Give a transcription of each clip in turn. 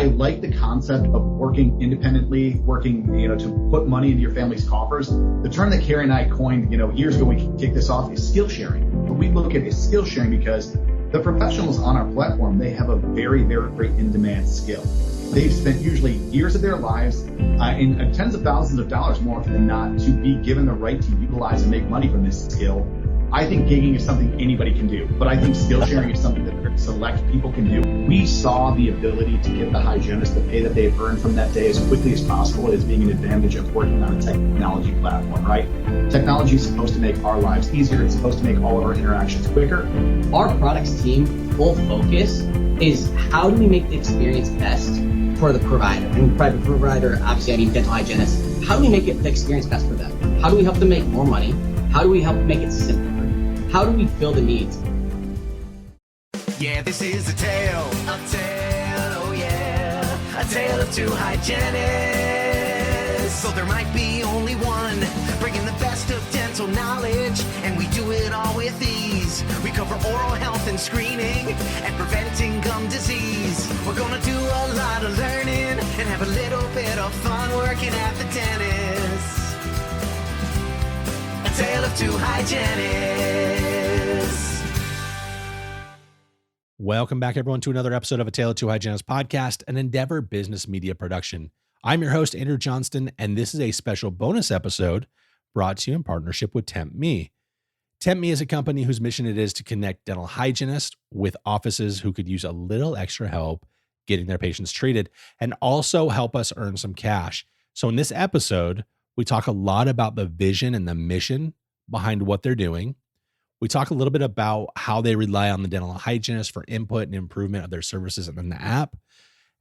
I like the concept of working independently, working, to put money into your family's coffers. The term that Carrie and I coined, years ago, we kicked this off, is skill sharing. But we look at it as skill sharing because the professionals on our platform, they have a very, very, very in-demand skill. They've spent usually years of their lives in tens of thousands of dollars more often than not to be given the right to utilize and make money from this skill. I think gigging is something anybody can do, but I think skill sharing is something that select people can do. We saw the ability to give the hygienist the pay that they've earned from that day as quickly as possible as being an advantage of working on a technology platform, right? Technology is supposed to make our lives easier. It's supposed to make all of our interactions quicker. Our products team full focus is how do we make the experience best for the provider? And by the provider, obviously I mean dental hygienists. How do we make the experience best for them? How do we help them make more money? How do we help make it simpler? How do we fill the needs? Yeah, this is a tale, oh yeah, a tale of two hygienists. So there might be only one, bringing the best of dental knowledge, and we do it all with ease. We cover oral health and screening, and preventing gum disease. We're gonna do a lot of learning, and have a little bit of fun working at the dentist. A tale of two hygienists. Welcome back, everyone, to another episode of A Tale of Two Hygienists podcast, an Endeavor business media production. I'm your host, Andrew Johnston, and this is a special bonus episode brought to you in partnership with Tempmee. Tempmee is a company whose mission it is to connect dental hygienists with offices who could use a little extra help getting their patients treated and also help us earn some cash. So in this episode, we talk a lot about the vision and the mission behind what they're doing. We talk a little bit about how they rely on the dental hygienist for input and improvement of their services in the app.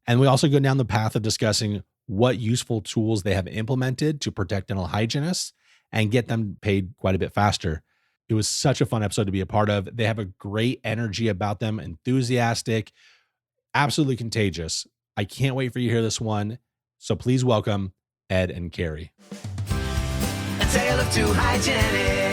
And we also go down the path of discussing what useful tools they have implemented to protect dental hygienists and get them paid quite a bit faster. It was such a fun episode to be a part of. They have a great energy about them, enthusiastic, absolutely contagious. I can't wait for you to hear this one. So please welcome Ed and Carrie. A tale of two hygienists.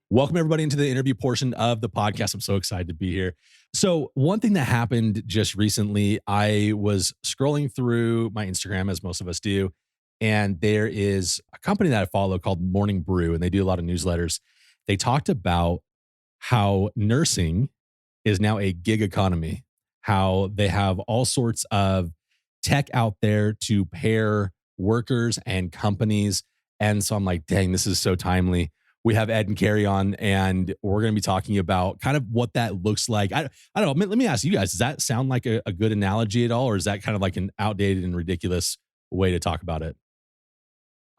Welcome everybody into the interview portion of the podcast. I'm so excited to be here. So one thing that happened just recently, I was scrolling through my Instagram, as most of us do, and there is a company that I follow called Morning Brew, and they do a lot of newsletters. They talked about how nursing is now a gig economy, how they have all sorts of tech out there to pair workers and companies. And so I'm like, dang, this is so timely. We have Ed and Carrie on, and we're going to be talking about kind of what that looks like. I don't know. Let me ask you guys, does that sound like a good analogy at all? Or is that kind of like an outdated and ridiculous way to talk about it?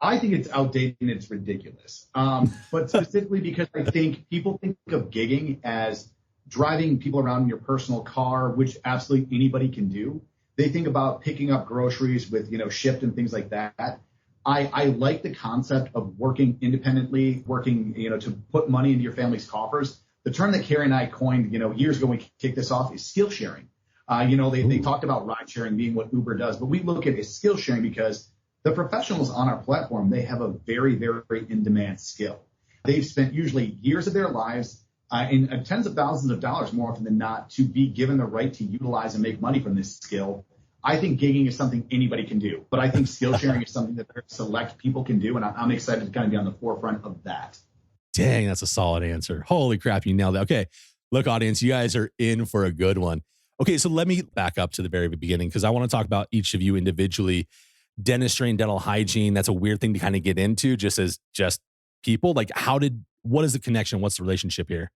I think it's outdated and it's ridiculous. But specifically because I think people think of gigging as driving people around in your personal car, which absolutely anybody can do. They think about picking up groceries with, Shipt and things like that. I like the concept of working independently, working, to put money into your family's coffers. The term that Carrie and I coined, years ago, we kicked this off, is skill sharing. They talked about ride sharing being what Uber does, but we look at it as skill sharing because the professionals on our platform, they have a very, very, very in-demand skill. They've spent usually years of their lives in tens of thousands of dollars more often than not to be given the right to utilize and make money from this skill. I think gigging is something anybody can do, but I think skill sharing is something that select people can do, and I'm excited to kind of be on the forefront of that. Dang, that's a solid answer. Holy crap, you nailed it. Okay, look, audience, you guys are in for a good one. Okay, so let me back up to the very beginning because I want to talk about each of you individually. Dentistry and dental hygiene, that's a weird thing to kind of get into just as just people. Like, what is the connection? What's the relationship here?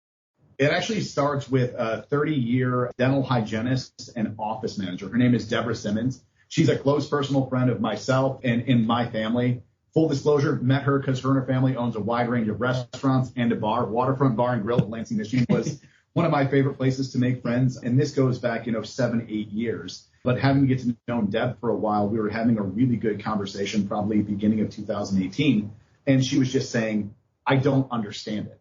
It actually starts with a 30-year dental hygienist and office manager. Her name is Deborah Simmons. She's a close personal friend of myself and in my family. Full disclosure, met her because her and her family owns a wide range of restaurants and a bar. Waterfront Bar and Grill in Lansing, Michigan was one of my favorite places to make friends. And this goes back, 7-8 years. But having to get to know Deb for a while, we were having a really good conversation, probably beginning of 2018. And she was just saying, I don't understand it.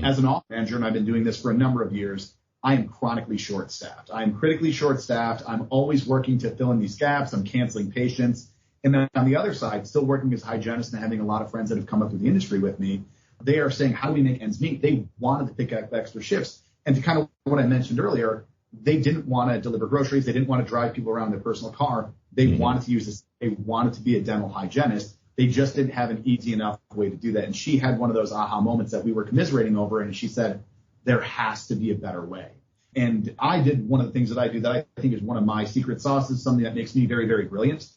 As an office manager, and I've been doing this for a number of years, I am chronically short-staffed. I'm critically short-staffed. I'm always working to fill in these gaps. I'm canceling patients. And then on the other side, still working as a hygienist and having a lot of friends that have come up through the industry with me, they are saying, how do we make ends meet? They wanted to pick up extra shifts. And to kind of what I mentioned earlier, they didn't want to deliver groceries. They didn't want to drive people around in their personal car. They wanted to use this. They wanted to be a dental hygienist. They just didn't have an easy enough way to do that. And she had one of those aha moments that we were commiserating over. And she said, there has to be a better way. And I did one of the things that I do that I think is one of my secret sauces, something that makes me very, very brilliant.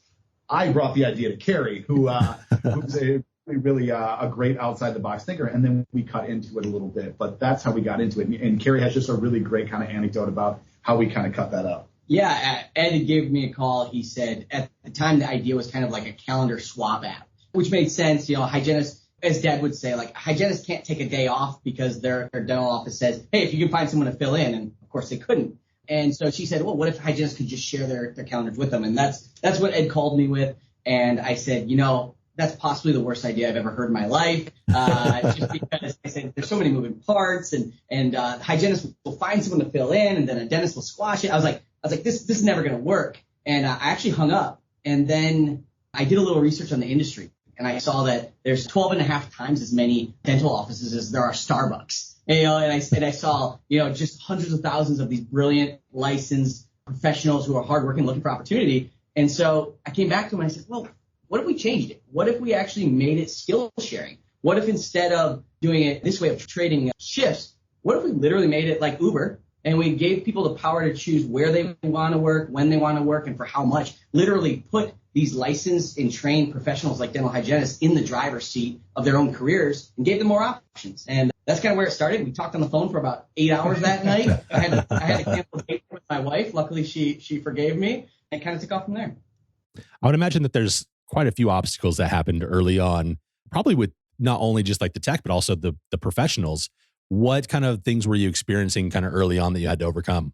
I brought the idea to Carrie, who's really a great outside the box thinker. And then we cut into it a little bit. But that's how we got into it. And Carrie has just a really great kind of anecdote about how we kind of cut that up. Yeah, Ed gave me a call. He said at the time the idea was kind of like a calendar swap app, which made sense. You know, hygienists, as Dad would say, like hygienists can't take a day off because their dental office says, hey, if you can find someone to fill in. And of course they couldn't. And so she said, well, what if hygienists could just share their calendars with them? And that's what Ed called me with. And I said, you know, that's possibly the worst idea I've ever heard in my life. Just because I said there's so many moving parts and hygienists will find someone to fill in and then a dentist will squash it. I was like, this is never going to work. And I actually hung up. And then I did a little research on the industry. And I saw that there's 12 and a half times as many dental offices as there are Starbucks. And I saw, just hundreds of thousands of these brilliant licensed professionals who are hardworking, looking for opportunity. And so I came back to them and I said, well, what if we changed it? What if we actually made it skill sharing? What if instead of doing it this way of trading shifts, what if we literally made it like Uber and we gave people the power to choose where they want to work, when they want to work, and for how much? Literally put these licensed and trained professionals like dental hygienists in the driver's seat of their own careers and gave them more options. And that's kind of where it started. We talked on the phone for about 8 hours that night. I had to cancel a date with my wife. Luckily, she forgave me and kind of took off from there. I would imagine that there's quite a few obstacles that happened early on, probably with not only just like the tech, but also the professionals. What kind of things were you experiencing kind of early on that you had to overcome?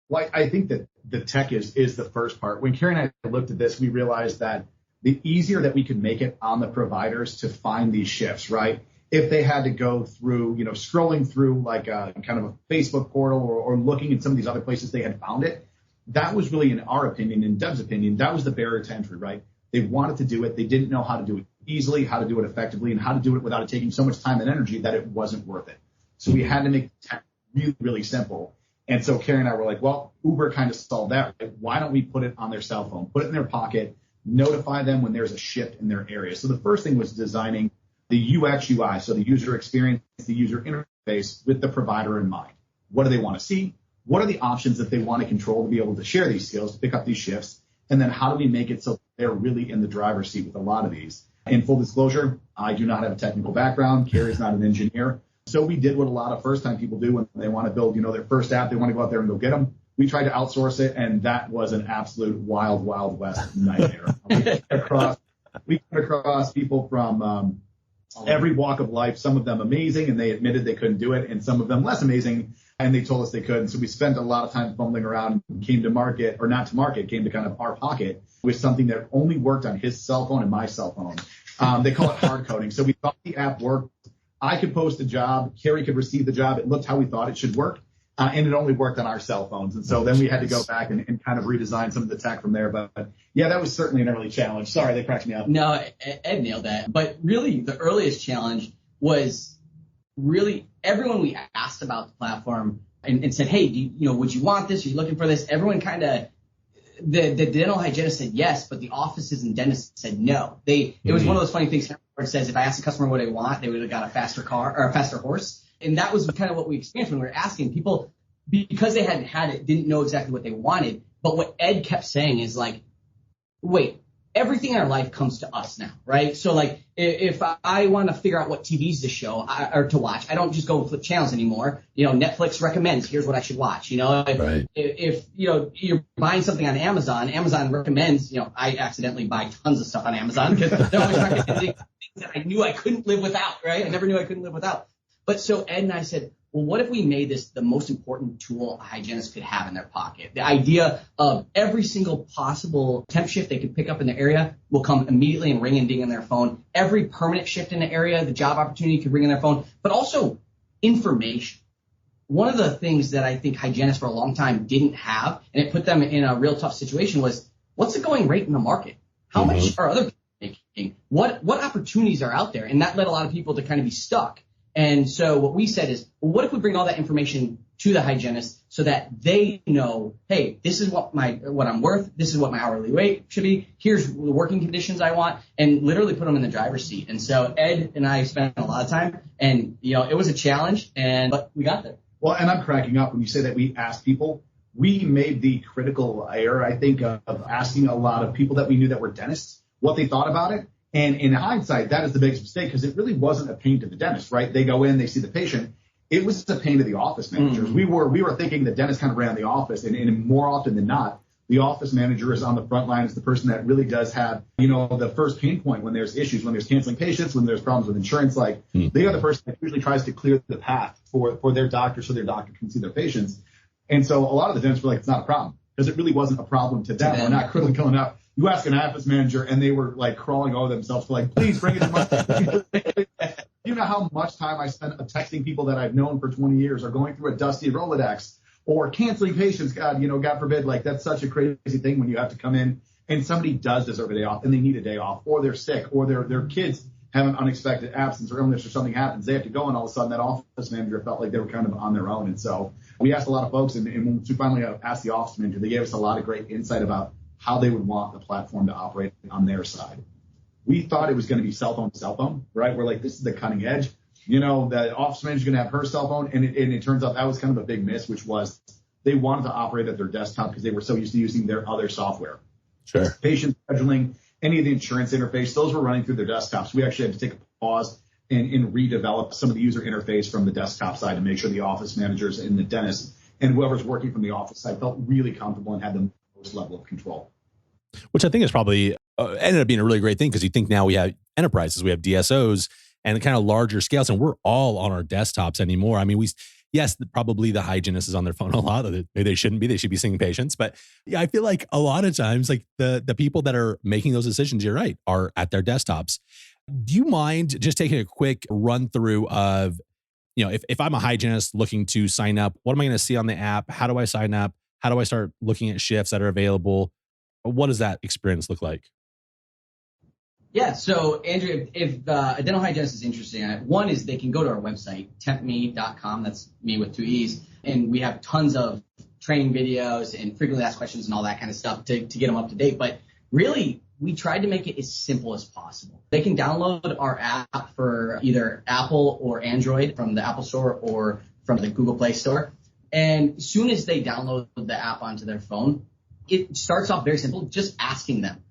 Well, I think that the tech is the first part. When Carrie and I looked at this, we realized that the easier that we could make it on the providers to find these shifts, right? If they had to go through, scrolling through like a kind of a Facebook portal or looking at some of these other places they had found it, that was really, in our opinion, in Deb's opinion, that was the barrier to entry, right? They wanted to do it. They didn't know how to do it easily, how to do it effectively, and how to do it without it taking so much time and energy that it wasn't worth it. So we had to make the tech really, really simple. And so Carrie and I were like, well, Uber kind of solved that. Right? Why don't we put it on their cell phone, put it in their pocket, notify them when there's a shift in their area? So the first thing was designing the UX UI, so the user experience, the user interface with the provider in mind. What do they want to see? What are the options that they want to control to be able to share these skills, to pick up these shifts? And then how do we make it so they're really in the driver's seat with a lot of these? In full disclosure, I do not have a technical background. Carrie's not an engineer. So we did what a lot of first-time people do when they want to build, their first app. They want to go out there and go get them. We tried to outsource it, and that was an absolute wild, wild west nightmare. we came across people from every walk of life, some of them amazing, and they admitted they couldn't do it, and some of them less amazing, and they told us they could. And so we spent a lot of time fumbling around and came to market, or not to market, came to kind of our pocket with something that only worked on his cell phone and my cell phone. They call it hard coding. So we thought the app worked. I could post a job. Carrie could receive the job. It looked how we thought it should work. And it only worked on our cell phones. And so then we had to go back and kind of redesign some of the tech from there. But yeah, that was certainly an early challenge. Sorry, they cracked me up. No, Ed nailed that. But really, the earliest challenge was really everyone we asked about the platform and said, hey, would you want this? Are you looking for this? Everyone kind of, the dental hygienist said yes, but the offices and dentists said no. It was one of those funny things where it says if I asked the customer what they want, they would have got a faster car or a faster horse. And that was kind of what we experienced when we were asking people, because they hadn't had it, didn't know exactly what they wanted. But what Ed kept saying is like, wait, everything in our life comes to us now, right? So like if I want to figure out what TVs to show or to watch, I don't just go and flip channels anymore. Netflix recommends, here's what I should watch. Right. If you're buying something on Amazon, Amazon recommends, I accidentally buy tons of stuff on Amazon because they're always recommending things that I knew I couldn't live without, right? I never knew I couldn't live without. But so Ed and I said, well, what if we made this the most important tool a hygienist could have in their pocket? The idea of every single possible temp shift they could pick up in the area will come immediately and ring and ding in their phone. Every permanent shift in the area, the job opportunity could ring in their phone, but also information. One of the things that I think hygienists for a long time didn't have, and it put them in a real tough situation, was what's the going rate in the market? How much are other people making? What opportunities are out there? And that led a lot of people to kind of be stuck. And so what we said is, well, what if we bring all that information to the hygienist so that they know, hey, this is what I'm worth. This is what my hourly rate should be. Here's the working conditions I want, and literally put them in the driver's seat. And so Ed and I spent a lot of time, and it was a challenge, but we got there. Well, and I'm cracking up when you say that we asked people. We made the critical error, I think, of asking a lot of people that we knew that were dentists what they thought about it. And in hindsight, that is the biggest mistake because it really wasn't a pain to the dentist, right? They go in, they see the patient. It was a pain to the office managers. We were thinking the dentist kind of ran the office, and more often than not, the office manager is on the front line. It's the person that really does have, the first pain point when there's issues, when there's canceling patients, when there's problems with insurance. They are the person that usually tries to clear the path for their doctor so their doctor can see their patients. And so a lot of the dentists were like, it's not a problem because it really wasn't a problem to them. We're not critical enough. You ask an office manager and they were like crawling over themselves, like, please bring it to my. You know how much time I spent texting people that I've known for 20 years or going through a dusty Rolodex or canceling patients. God forbid, like that's such a crazy thing when you have to come in and somebody does deserve a day off and they need a day off, or they're sick, or their kids have an unexpected absence or illness or something happens. They have to go, and all of a sudden that office manager felt like they were kind of on their own. And so we asked a lot of folks, and when we finally asked the office manager, they gave us a lot of great insight about how they would want the platform to operate on their side. We thought it was going to be cell phone, right? We're like, this is the cutting edge. The office manager is going to have her cell phone. And it turns out that was kind of a big miss, which was they wanted to operate at their desktop because they were so used to using their other software. Sure. Patient scheduling, any of the insurance interface, those were running through their desktops. We actually had to take a pause and redevelop some of the user interface from the desktop side to make sure the office managers and the dentist and whoever's working from the office side felt really comfortable and had the most level of control. Which I think is probably ended up being a really great thing because you think now we have enterprises, we have DSOs and kind of larger scales, and we're all on our desktops anymore. I mean, yes, probably the hygienist is on their phone a lot. Maybe they shouldn't be. They should be seeing patients. But yeah, I feel like a lot of times, like the people that are making those decisions, you're right, are at their desktops. Do you mind just taking a quick run through of, if I'm a hygienist looking to sign up, what am I going to see on the app? How do I sign up? How do I start looking at shifts that are available? What does that experience look like? Yeah. So Andrew, if a dental hygienist is interested in it, one is they can go to our website, tempmee.com. That's me with 2 E's. And we have tons of training videos and frequently asked questions and all that kind of stuff to get them up to date. But really, we tried to make it as simple as possible. They can download our app for either Apple or Android from the Apple Store or from the Google Play Store. And as soon as they download the app onto their phone, it starts off very simple, just asking them,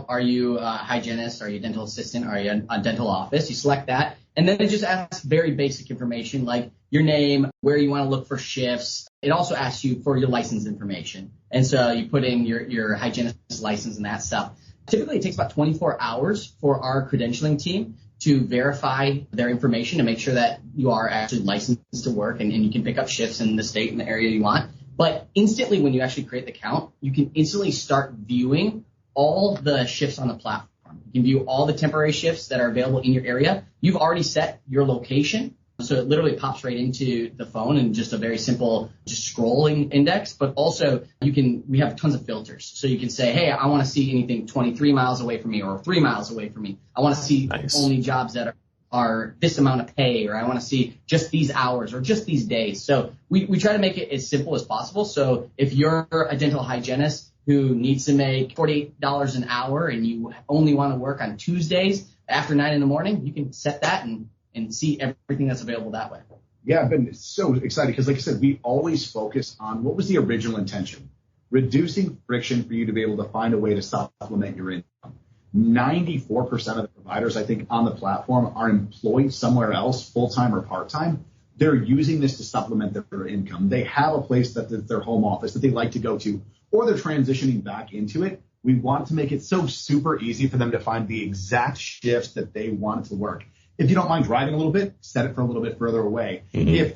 are you a hygienist? Are you a dental assistant? Are you a dental office? You select that. And then it just asks very basic information like your name, where you want to look for shifts. It also asks you for your license information. And so you put in your hygienist license and that stuff. Typically, it takes about 24 hours for our credentialing team to verify their information to make sure that you are actually licensed to work and you can pick up shifts in the state and the area you want. But instantly, when you actually create the account, you can instantly start viewing all the shifts on the platform. You can view all the temporary shifts that are available in your area. You've already set your location, so it literally pops right into the phone and just a very simple just scrolling index. But also, we have tons of filters. So you can say, hey, I want to see anything 23 miles away from me or 3 miles away from me. I want to see only jobs that are this amount of pay, or I want to see just these hours or just these days. So we try to make it as simple as possible. So if you're a dental hygienist who needs to make $48 an hour and you only want to work on Tuesdays after 9 a.m, you can set that and see everything that's available that way. Yeah, I've been so excited because, like I said, we always focus on what was the original intention, reducing friction for you to be able to find a way to supplement your income. 94% of the providers, I think, on the platform are employed somewhere else, full-time or part-time. They're using this to supplement their income. They have a place that's their home office that they like to go to, or they're transitioning back into it. We want to make it so super easy for them to find the exact shifts that they want to work. If you don't mind driving a little bit, set it for a little bit further away. If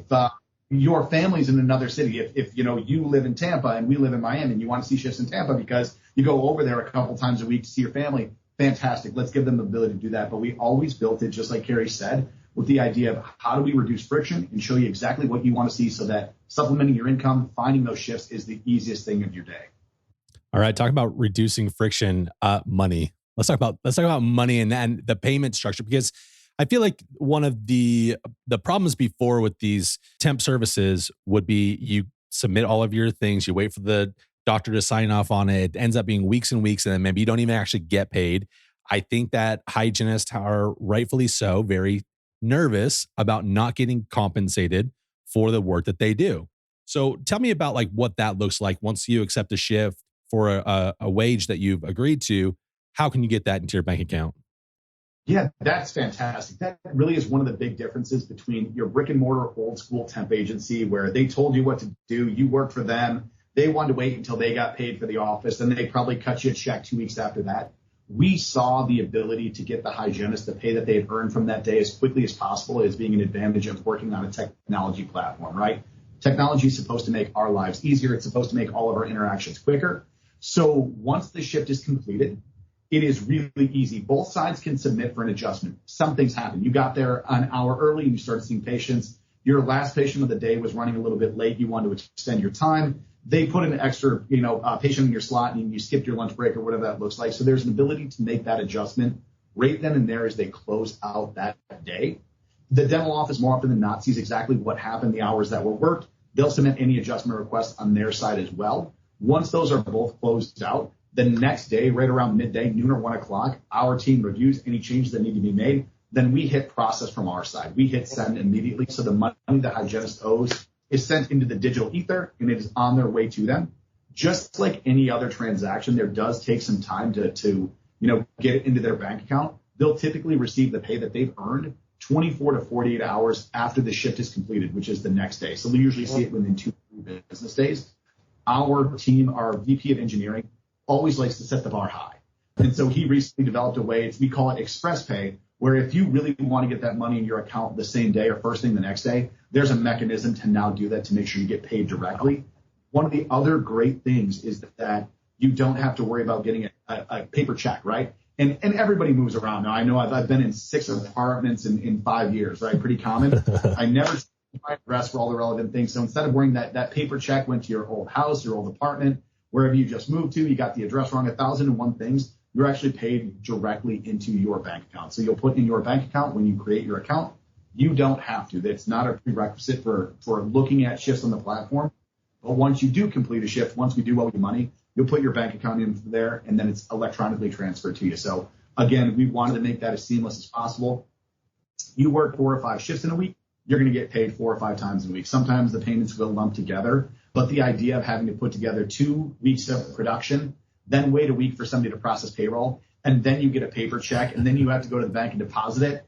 your family's in another city, if you live in Tampa and we live in Miami and you want to see shifts in Tampa because you go over there a couple times a week to see your family, fantastic. Let's give them the ability to do that. But we always built it, just like Carrie said, with the idea of how do we reduce friction and show you exactly what you want to see so that supplementing your income, finding those shifts is the easiest thing of your day. All right. Talk about reducing friction, money. Let's talk about money and the payment structure, because I feel like one of the problems before with these temp services would be you submit all of your things, you wait for the doctor to sign off on it. It ends up being weeks and weeks, and then maybe you don't even actually get paid. I think that hygienists are rightfully so very nervous about not getting compensated for the work that they do. So tell me about like what that looks like once you accept a shift for a wage that you've agreed to. How can you get that into your bank account? Yeah, that's fantastic. That really is one of the big differences between your brick and mortar old school temp agency where they told you what to do, you worked for them, they wanted to wait until they got paid for the office, and they probably cut you a check 2 weeks after that. We saw the ability to get the hygienist the pay that they had earned from that day as quickly as possible as being an advantage of working on a technology platform, right? Technology is supposed to make our lives easier. It's supposed to make all of our interactions quicker. So once the shift is completed, it is really easy. Both sides can submit for an adjustment. Some things happen. You got there an hour early and you started seeing patients. Your last patient of the day was running a little bit late. You wanted to extend your time. They put an extra, patient in your slot and you skipped your lunch break or whatever that looks like. So there's an ability to make that adjustment right then and there as they close out that day. The dental office more often than not sees exactly what happened, the hours that were worked. They'll submit any adjustment requests on their side as well. Once those are both closed out, the next day, right around midday, noon or 1 o'clock, our team reviews any changes that need to be made. Then we hit process from our side. We hit send immediately. So the money the hygienist owes is sent into the digital ether and it is on their way to them. Just like any other transaction, there does take some time to get it into their bank account. They'll typically receive the pay that they've earned 24 to 48 hours after the shift is completed, which is the next day. So we usually see it within 2 business days. Our team, our VP of engineering, always likes to set the bar high. And so he recently developed a way, we call it express pay, where if you really want to get that money in your account the same day or first thing the next day, there's a mechanism to now do that to make sure you get paid directly. One of the other great things is that you don't have to worry about getting a paper check, right? And everybody moves around. Now, I know I've been in 6 apartments in 5 years, right? Pretty common. I never my address for all the relevant things. So instead of worrying that paper check went to your old house, your old apartment, wherever you just moved to, you got the address wrong, 1,001 things, you're actually paid directly into your bank account. So you'll put in your bank account when you create your account. You don't have to. That's not a prerequisite for looking at shifts on the platform. But once you do complete a shift, once we do owe you money, you'll put your bank account in there, and then it's electronically transferred to you. So again, we wanted to make that as seamless as possible. You work 4 or 5 shifts in a week, you're going to get paid 4 or 5 times a week. Sometimes the payments will lump together, but the idea of having to put together 2 weeks of production, then wait a week for somebody to process payroll, and then you get a paper check, and then you have to go to the bank and deposit it,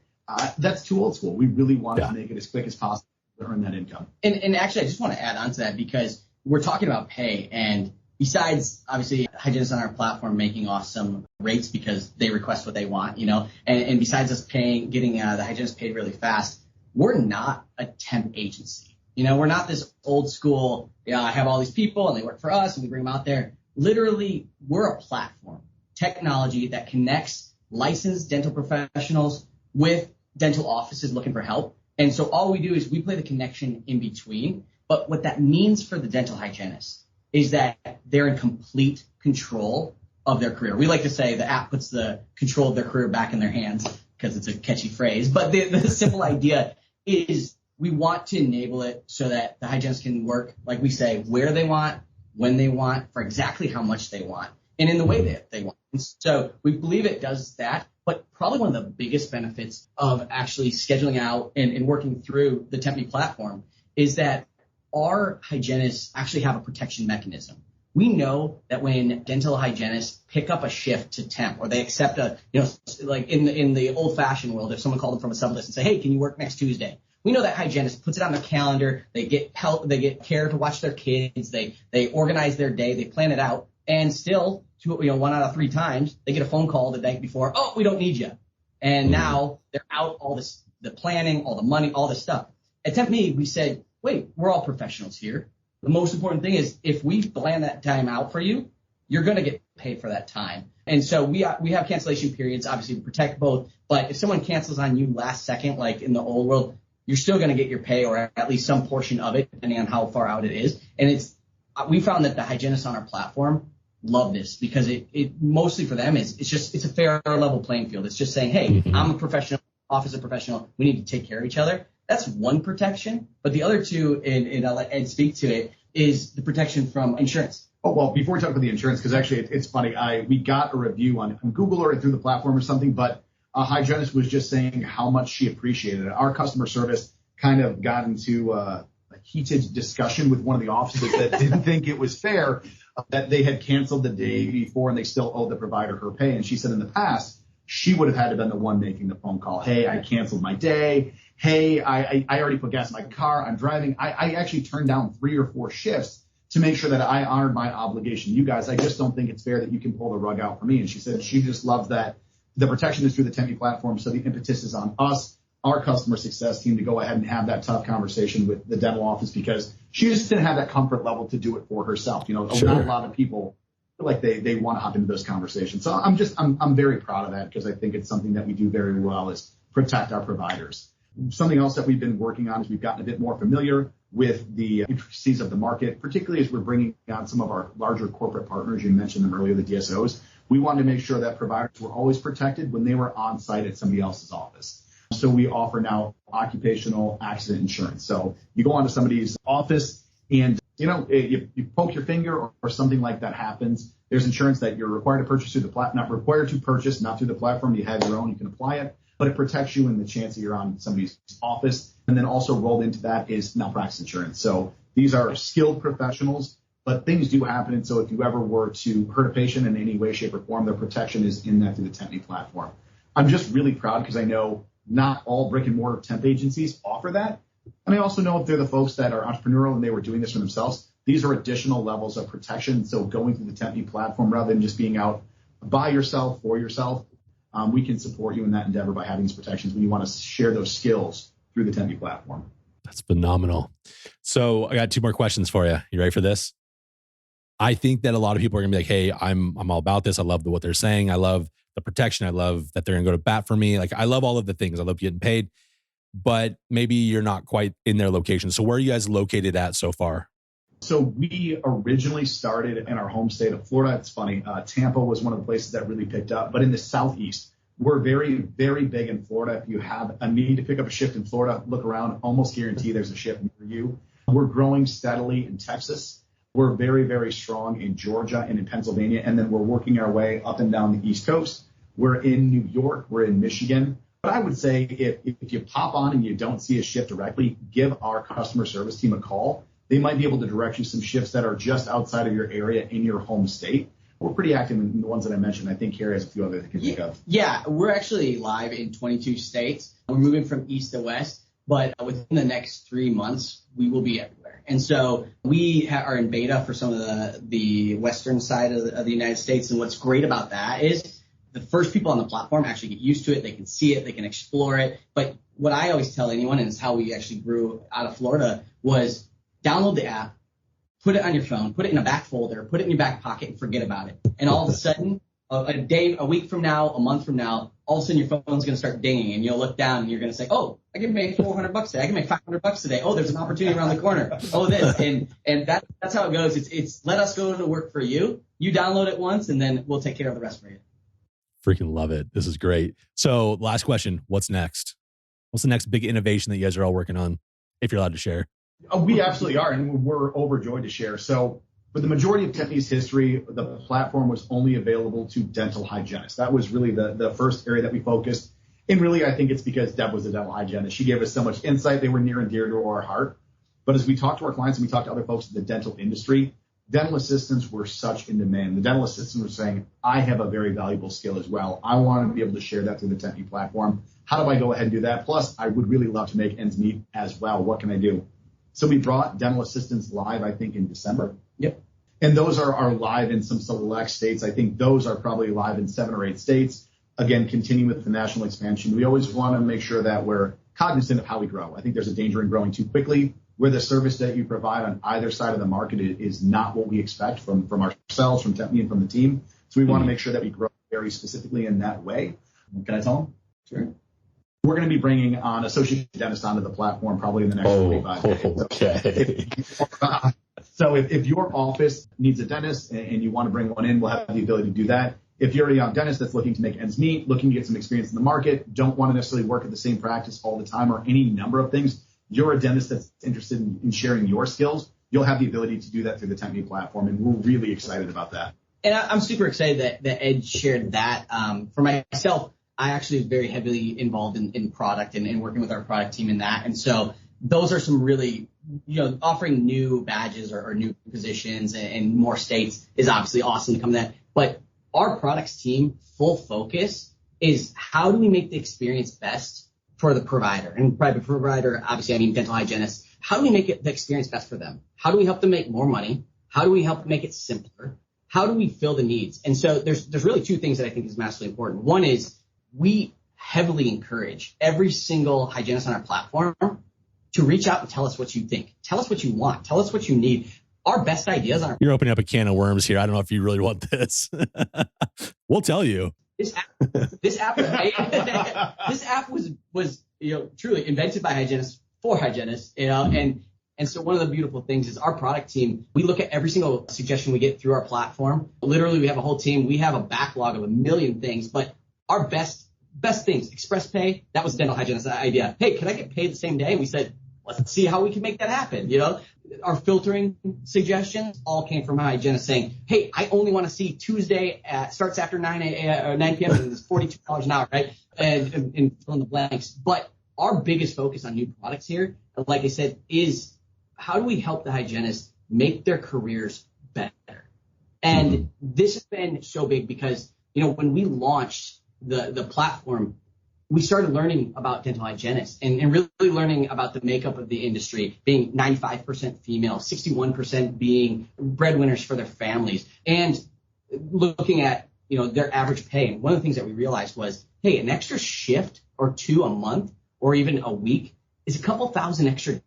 that's too old school. We really wanted to make it as quick as possible to earn that income. And actually, I just want to add on to that because we're talking about pay, and besides, obviously, hygienists on our platform making awesome rates because they request what they want, and besides us getting the hygienist paid really fast, we're not a temp agency. We're not this old school, I have all these people and they work for us and we bring them out there. Literally, we're a platform, technology that connects licensed dental professionals with dental offices looking for help. And so all we do is we play the connection in between. But what that means for the dental hygienist is that they're in complete control of their career. We like to say the app puts the control of their career back in their hands because it's a catchy phrase. But the simple idea is we want to enable it so that the hygienist can work, like we say, where they want, when they want, for exactly how much they want, and in the way that they want. And so we believe it does that. But probably one of the biggest benefits of actually scheduling out and working through the Tempmee platform is that our hygienists actually have a protection mechanism. We know that when dental hygienists pick up a shift to temp, or they accept like in the old-fashioned world, if someone called them from a sublist and say, hey, can you work next Tuesday? We know that hygienist puts it on their calendar. They get help. They get care to watch their kids. They organize their day. They plan it out. And still, 1 out of 3 times, they get a phone call the day before. Oh, we don't need you. And now they're out all this, the planning, all the money, all this stuff. At Tempmee, we said, wait, we're all professionals here. The most important thing is if we plan that time out for you, you're going to get paid for that time. And so we have cancellation periods, obviously, to protect both. But if someone cancels on you last second, like in the old world, you're still going to get your pay or at least some portion of it, depending on how far out it is. And we found that the hygienists on our platform love this because it mostly for them it's a fair level playing field. It's just saying, hey, I'm a professional. office of professional. We need to take care of each other. That's one protection. But the other two, and I'll let Ed speak to it, is the protection from insurance. Oh, well, before we talk about the insurance, because actually it's funny, we got a review on Google or through the platform or something, but a hygienist was just saying how much she appreciated it. Our customer service kind of got into a heated discussion with one of the offices that didn't think it was fair that they had canceled the day before and they still owed the provider her pay. And she said in the past, she would have had to been the one making the phone call. Hey, I canceled my day. Hey, I already put gas in my car. I'm driving. I actually turned down 3 or 4 shifts to make sure that I honored my obligation. You guys, I just don't think it's fair that you can pull the rug out for me. And she said she just loves that the protection is through the Tempmee platform. So the impetus is on us, our customer success team, to go ahead and have that tough conversation with the dental office, because she just didn't have that comfort level to do it for herself. You know, Sure. Not a lot of people feel like they want to hop into those conversations. So I'm very proud of that, because I think it's something that we do very well, is protect our providers. Something else that we've been working on is we've gotten a bit more familiar with the intricacies of the market, particularly as we're bringing on some of our larger corporate partners. You mentioned them earlier, the DSOs. We wanted to make sure that providers were always protected when they were on site at somebody else's office. So we offer now occupational accident insurance. So you go onto somebody's office and, you poke your finger or something like that happens. There's insurance that you're required to purchase through the platform, not required to purchase, not through the platform. You have your own, you can apply it, but it protects you in the chance that you're on somebody's office. And then also rolled into that is malpractice insurance. So these are skilled professionals, but things do happen. And so if you ever were to hurt a patient in any way, shape, or form, their protection is in that through the Tempmee platform. I'm just really proud because I know not all brick and mortar temp agencies offer that. And I also know if they're the folks that are entrepreneurial and they were doing this for themselves, these are additional levels of protection. So going through the Tempmee platform, rather than just being out by yourself, for yourself, we can support you in that endeavor by having these protections when you want to share those skills through the Tempmee platform. That's phenomenal. So I got 2 more questions for you. You ready for this? I think that a lot of people are gonna be like, hey, I'm all about this. I love what they're saying. I love the protection. I love that they're gonna go to bat for me. Like, I love all of the things. I love getting paid, but maybe you're not quite in their location. So where are you guys located at so far? So we originally started in our home state of Florida. It's funny. Tampa was one of the places that really picked up, but in the Southeast, we're very, very big in Florida. If you have a need to pick up a shift in Florida, look around, almost guarantee there's a shift near you. We're growing steadily in Texas. We're very, very strong in Georgia and in Pennsylvania. And then we're working our way up and down the East Coast. We're in New York. We're in Michigan. But I would say if you pop on and you don't see a shift directly, give our customer service team a call. They might be able to direct you some shifts that are just outside of your area in your home state. We're pretty active in the ones that I mentioned. I think Carrie has a few other that can think of. Yeah, we're actually live in 22 states. We're moving from east to west, but within the next 3 months, we will be everywhere. And so we are in beta for some of the western side of the United States. And what's great about that is the first people on the platform actually get used to it. They can see it. They can explore it. But what I always tell anyone, and it's how we actually grew out of Florida, was download the app, put it on your phone, put it in a back folder, put it in your back pocket, and forget about it. And all of a sudden, a week from now, a month from now, all of a sudden your phone's going to start dinging, and you'll look down and you're going to say, oh, I can make $400 today. I can make $500 today. Oh, there's an opportunity around the corner. Oh, this. And that's how it goes. It's let us go to work for you. You download it once, and then we'll take care of the rest for you. Freaking love it. This is great. So last question, what's next? What's the next big innovation that you guys are all working on, if you're allowed to share? We absolutely are, and we're overjoyed to share. So for the majority of Tempmee's history, the platform was only available to dental hygienists. That was really the first area that we focused. And really, I think it's because Deb was a dental hygienist. She gave us so much insight. They were near and dear to our heart. But as we talked to our clients and we talked to other folks in the dental industry, dental assistants were such in demand. The dental assistants were saying, I have a very valuable skill as well. I want to be able to share that through the Tempmee platform. How do I go ahead and do that? Plus, I would really love to make ends meet as well. What can I do? So we brought dental assistants live, I think, in December. Yep. And those are live in some select states. I think those are probably live in 7 or 8 states. Again, continuing with the national expansion. We always want to make sure that we're cognizant of how we grow. I think there's a danger in growing too quickly, where the service that you provide on either side of the market is not what we expect from ourselves, from Tempmee, and from the team. So we want to make sure that we grow very specifically in that way. Can I tell them? Sure. We're going to be bringing on associate dentists onto the platform probably in the next 45 days. Okay. So if your office needs a dentist and you want to bring one in, we'll have the ability to do that. if you're a young dentist that's looking to make ends meet, looking to get some experience in the market, don't want to necessarily work at the same practice all the time or any number of things, you're a dentist that's interested in sharing your skills, you'll have the ability to do that through the Tempmee platform. And we're really excited about that. And I'm super excited that Ed shared that. For myself, I actually was very heavily involved in product and working with our product team in that. And so those are some really, offering new badges or new positions and more states is obviously awesome to come to that. But our products team, full focus is how do we make the experience best for the provider? And by the provider, obviously I mean dental hygienists. How do we make the experience best for them? How do we help them make more money? How do we help make it simpler? How do we fill the needs? And so there's really two things that I think is massively important. One is we heavily encourage every single hygienist on our platform to reach out and tell us what you think. Tell us what you want. Tell us what you need. Our best ideas are. You're opening up a can of worms here. I don't know if you really want this. We'll tell you. This app was truly invented by hygienists for hygienists, and so one of the beautiful things is our product team, we look at every single suggestion we get through our platform. Literally, we have a whole team. We have a backlog of a million things, but our best things, Express Pay, that was a dental hygienist's idea. Hey, can I get paid the same day? And we said, let's see how we can make that happen. Our filtering suggestions all came from a hygienist saying, hey, I only want to see Tuesday starts after 9 p.m. and it's $42 an hour, right? And fill in the blanks. But our biggest focus on new products here, like I said, is how do we help the hygienists make their careers better? And this has been so big because, when we launched the platform, we started learning about dental hygienists and really learning about the makeup of the industry, being 95% female, 61% being breadwinners for their families, and looking at, their average pay. And one of the things that we realized was, hey, an extra shift or two a month or even a week is a couple $1,000 extra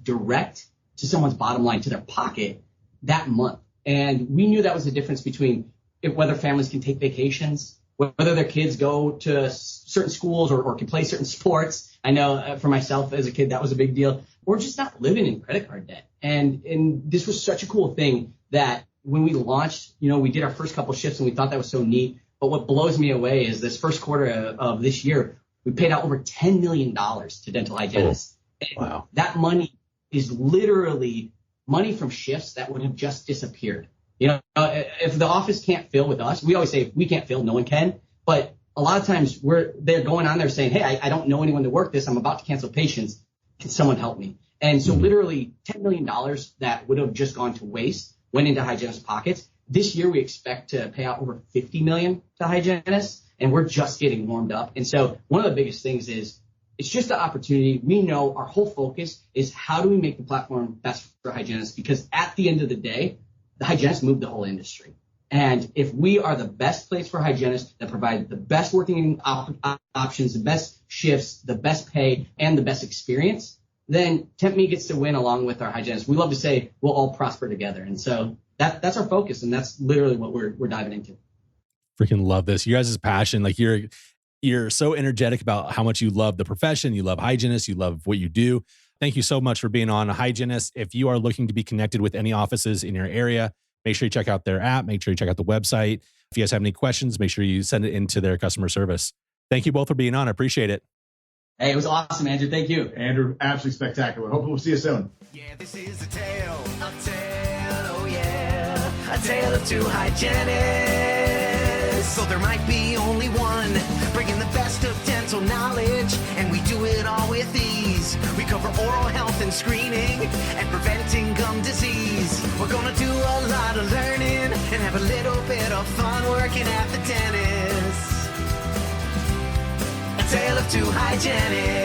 direct to someone's bottom line, to their pocket that month. And we knew that was the difference between whether families can take vacations, whether their kids go to certain schools or can play certain sports. I know for myself as a kid, that was a big deal. We're just not living in credit card debt. And this was such a cool thing that when we launched, we did our first couple shifts and we thought that was so neat. But what blows me away is this first quarter of this year, we paid out over $10 million to dental hygienists. Oh, wow. That money is literally money from shifts that would have just disappeared. If the office can't fill with us, we always say if we can't fill, no one can. But a lot of times they're going on there saying, hey, I don't know anyone to work this. I'm about to cancel patients. Can someone help me? And so literally $10 million that would have just gone to waste went into hygienists' pockets. This year we expect to pay out over $50 million to hygienists, and we're just getting warmed up. And so one of the biggest things is it's just an opportunity. We know our whole focus is how do we make the platform best for hygienists, because at the end of the day, the hygienists move the whole industry. And if we are the best place for hygienists that provide the best working options, the best shifts, the best pay, and the best experience, then Tempmee gets to win along with our hygienists. We love to say we'll all prosper together. And so that's our focus, and that's literally what we're diving into. Freaking love this. You guys' passion, like you're so energetic about how much you love the profession. You love hygienists. You love what you do. Thank you so much for being on. A hygienist. If you are looking to be connected with any offices in your area, make sure you check out their app. Make sure you check out the website. If you guys have any questions, make sure you send it into their customer service. Thank you both for being on. I appreciate it. Hey, it was awesome, Andrew. Thank you. Andrew, absolutely spectacular. Hope we'll see you soon. Yeah, this is a tale, oh yeah, a tale of two hygienists. So there might be only one, bringing the best of dental knowledge, and we do it all with ease. We cover oral health and screening, and preventing gum disease. We're gonna do a lot of learning, and have a little bit of fun working at the dentist. A tale of two hygienists.